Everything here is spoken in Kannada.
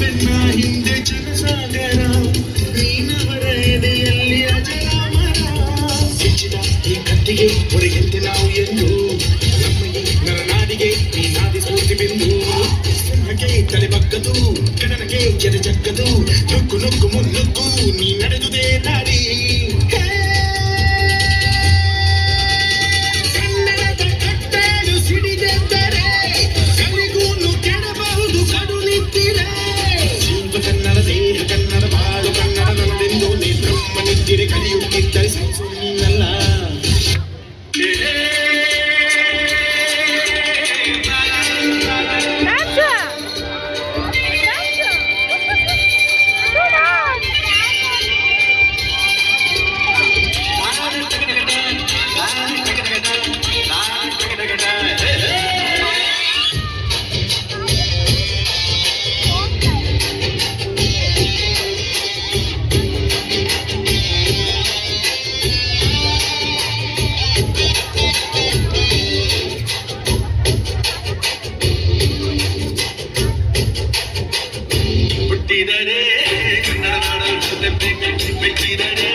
ಬೆನ್ನ ಹಿಂದೆ ಜನಸಾಗರ ನೀನವರ ಎದೆಯಲ್ಲಿ ಅಜರಾಮರ ಸಿಚ್ಚಿದ ಈ ಕತ್ತಿಗೆ ಹೊರಗೆಂತೆ ನಾವು ಎಂದು ನಮ್ಮ ಈ ನರನಾಡಿಗೆ ಈ ನಾದಿ ಸ್ಫೂರ್ತಿ ಬಿಂದು ಸಿಂಹಕ್ಕೆ ತಲೆಬಗ್ಗದು ಕಡಲಕ್ಕೆ ಕೆರೆ ಜಗ್ಗದು ನುಗ್ಗು ನುಗ್ಗು ಮುನ್ನುಗ್ಗು ನೀ ನಡೆದುದೇ ದಾರಿ ಕನ್ನಡದ ಕಟ್ಟಲು ಸಿಡಿದೆದ್ದರೆ ಕಲಿಗೂನು ಕೆಡಬಹುದು ಕಡು ನಿಂತಿರೆ ಜೀವ ಕನ್ನಡ ದೇಹ ಕನ್ನಡ ಬಾಳು ಕನ್ನಡ ನನ್ನದೆಂದು ನೀ ಬ್ರಹ್ಮ ನಿಂತಿರೆ ಕಲಿಯುತ್ತಿದ್ದರೆ ಸಂಸು ನೀನಲ್ಲ ಹುಟ್ಟಿದರೆ ಕನ್ನಡ ನಾಡ ಮೆಚ್ಚಿದರೆ